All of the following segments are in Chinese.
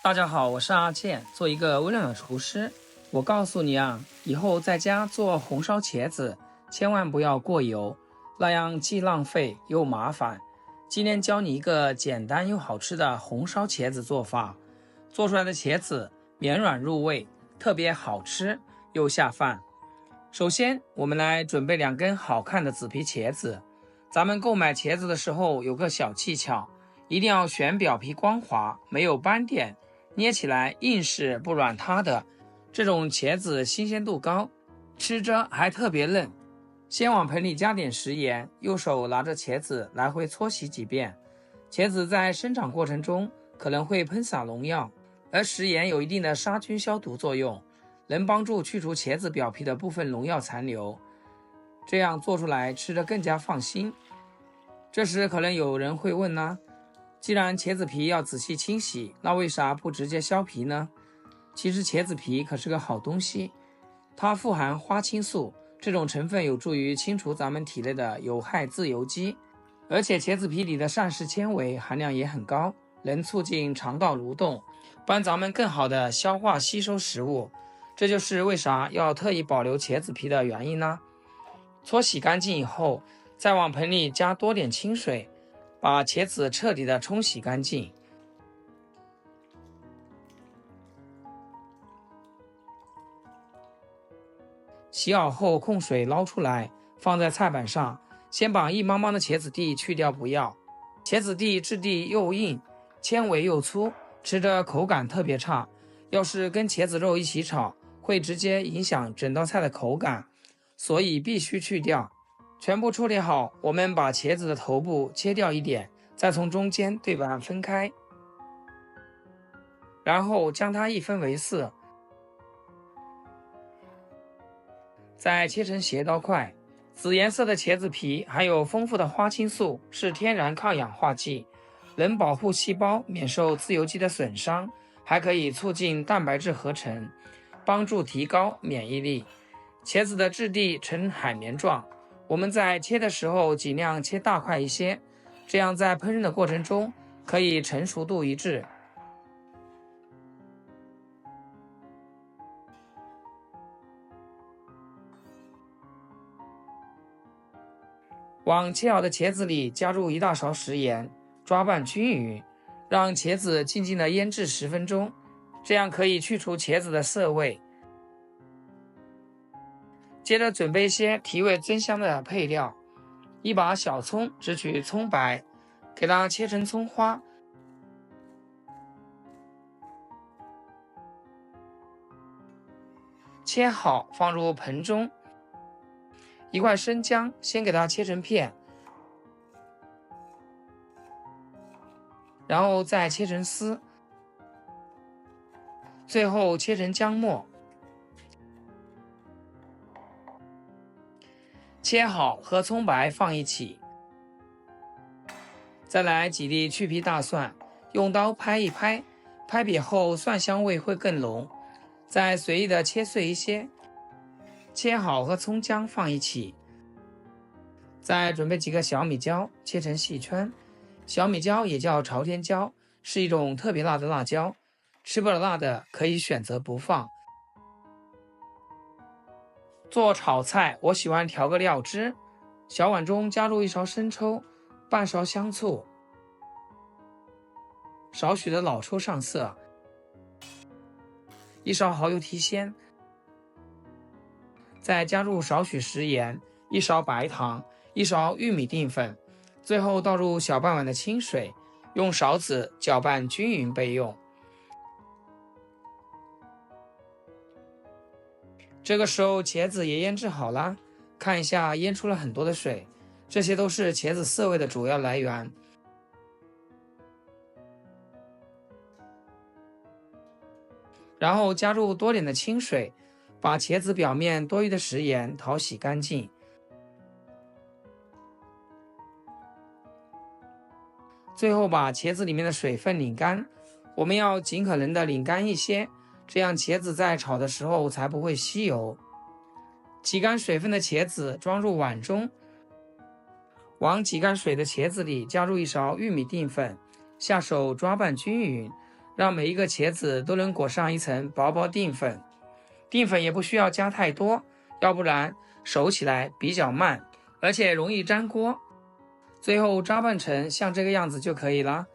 大家好，我是阿健，做一个微量的厨师。我告诉你啊，以后在家做红烧茄子，千万不要过油，那样既浪费又麻烦。今天教你一个简单又好吃的红烧茄子做法，做出来的茄子绵软入味，特别好吃又下饭。首先，我们来准备2根好看的紫皮茄子。咱们购买茄子的时候有个小技巧，一定要选表皮光滑，没有斑点，捏起来硬是不软塌的，这种茄子新鲜度高，吃着还特别嫩。先往盆里加点食盐，右手拿着茄子来回搓洗几遍。茄子在生长过程中可能会喷洒农药，而食盐有一定的杀菌消毒作用，能帮助去除茄子表皮的部分农药残留，这样做出来吃得更加放心。这时可能有人会问呢，既然茄子皮要仔细清洗，那为啥不直接削皮呢？其实茄子皮可是个好东西，它富含花青素，这种成分有助于清除咱们体内的有害自由基，而且茄子皮里的膳食纤维含量也很高，能促进肠道蠕动，帮咱们更好的消化吸收食物。这就是为啥要特意保留茄子皮的原因呢。搓洗干净以后，再往盆里加多点清水，把茄子彻底的冲洗干净。洗好后控水捞出来，放在菜板上，先把一茫茫的茄子蒂去掉不要。茄子蒂质地又硬，纤维又粗，吃着口感特别差，要是跟茄子肉一起炒，会直接影响整道菜的口感，所以必须去掉。全部处理好，我们把茄子的头部切掉一点，再从中间对半分开，然后将它一分为4，再切成斜刀块。紫颜色的茄子皮含有丰富的花青素，是天然抗氧化剂，能保护细胞免受自由基的损伤，还可以促进蛋白质合成，帮助提高免疫力。茄子的质地呈海绵状，我们在切的时候尽量切大块一些，这样在烹饪的过程中可以成熟度一致。往切好的茄子里加入1大勺食盐，抓拌均匀，让茄子静静的腌制10分钟，这样可以去除茄子的涩味。接着准备一些提味增香的配料，一把小葱，只取葱白，给它切成葱花，切好放入盆中。一块生姜，先给它切成片，然后再切成丝，最后切成姜末。切好和葱白放一起，再来几粒去皮大蒜，用刀拍一拍，拍扁后蒜香味会更浓，再随意的切碎一些，切好和葱姜放一起。再准备几个小米椒，切成细圈。小米椒也叫朝天椒，是一种特别辣的辣椒，吃不了辣的可以选择不放。做炒菜我喜欢调个料汁，小碗中加入1勺生抽，半勺香醋，少许的老抽上色，1勺蚝油提鲜，再加入少许食盐，1勺白糖，1勺玉米淀粉，最后倒入小半碗的清水，用勺子搅拌均匀备用。这个时候茄子也腌制好了，看一下腌出了很多的水，这些都是茄子涩味的主要来源。然后加入多点的清水，把茄子表面多余的食盐淘洗干净。最后把茄子里面的水分拧干，我们要尽可能的拧干一些，这样茄子在炒的时候才不会吸油。挤干水分的茄子装入碗中，往挤干水的茄子里加入1勺玉米淀粉，下手抓拌均匀，让每一个茄子都能裹上一层薄薄淀粉。淀粉也不需要加太多，要不然熟起来比较慢，而且容易粘锅。最后扎拌成像这个样子就可以了。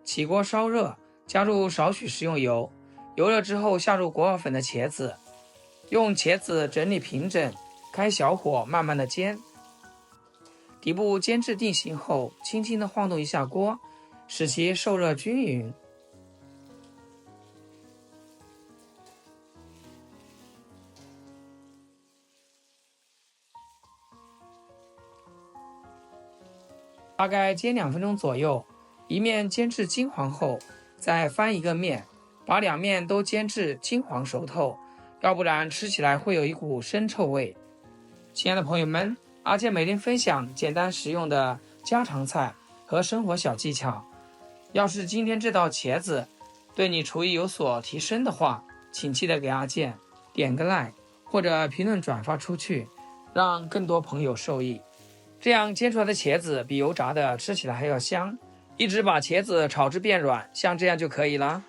起锅烧热，加入少许食用油，油热之后下入裹好粉的茄子，用茄子整理平整，开小火慢慢的煎。底部煎至定型后，轻轻的晃动一下锅，使其受热均匀。大概煎2分钟左右，一面煎至金黄后，再翻一个面，把两面都煎至金黄熟透，要不然吃起来会有一股生臭味。亲爱的朋友们，阿健每天分享简单实用的家常菜和生活小技巧。要是今天这道茄子对你厨艺有所提升的话，请记得给阿健点个 like 或者评论转发出去，让更多朋友受益。这样煎出来的茄子比油炸的吃起来还要香。一直把茄子炒至变软，像这样就可以了。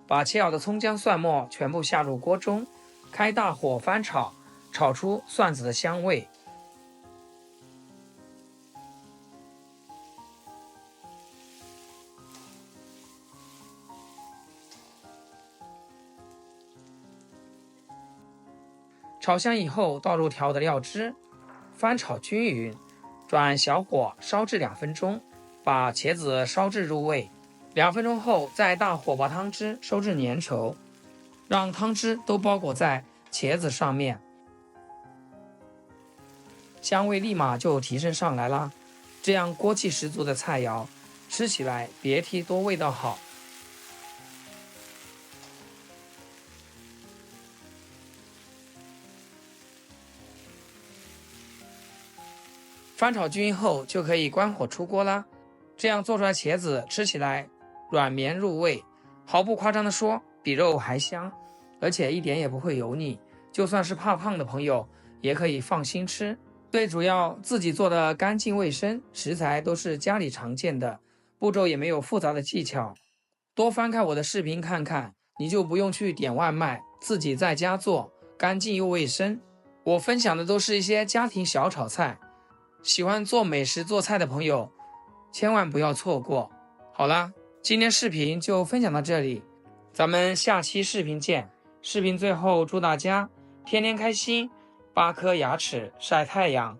把切好的葱姜蒜末全部下入锅中，开大火翻炒，炒出蒜子的香味。炒香以后，倒入调好的料汁，翻炒均匀，转小火烧至2分钟，把茄子烧至入味。2分钟后，再大火把汤汁收至粘稠，让汤汁都包裹在茄子上面，香味立马就提升上来啦。这样锅气十足的菜肴，吃起来别提多味道好。翻炒均匀后就可以关火出锅啦。这样做出来茄子吃起来软绵入味，毫不夸张的说，比肉还香，而且一点也不会油腻，就算是怕胖的朋友也可以放心吃。最主要自己做的干净卫生，食材都是家里常见的，步骤也没有复杂的技巧。多翻看我的视频看看，你就不用去点外卖，自己在家做，干净又卫生。我分享的都是一些家庭小炒菜，喜欢做美食做菜的朋友千万不要错过。好啦，今天视频就分享到这里，咱们下期视频见。视频最后祝大家天天开心，8颗牙齿晒太阳。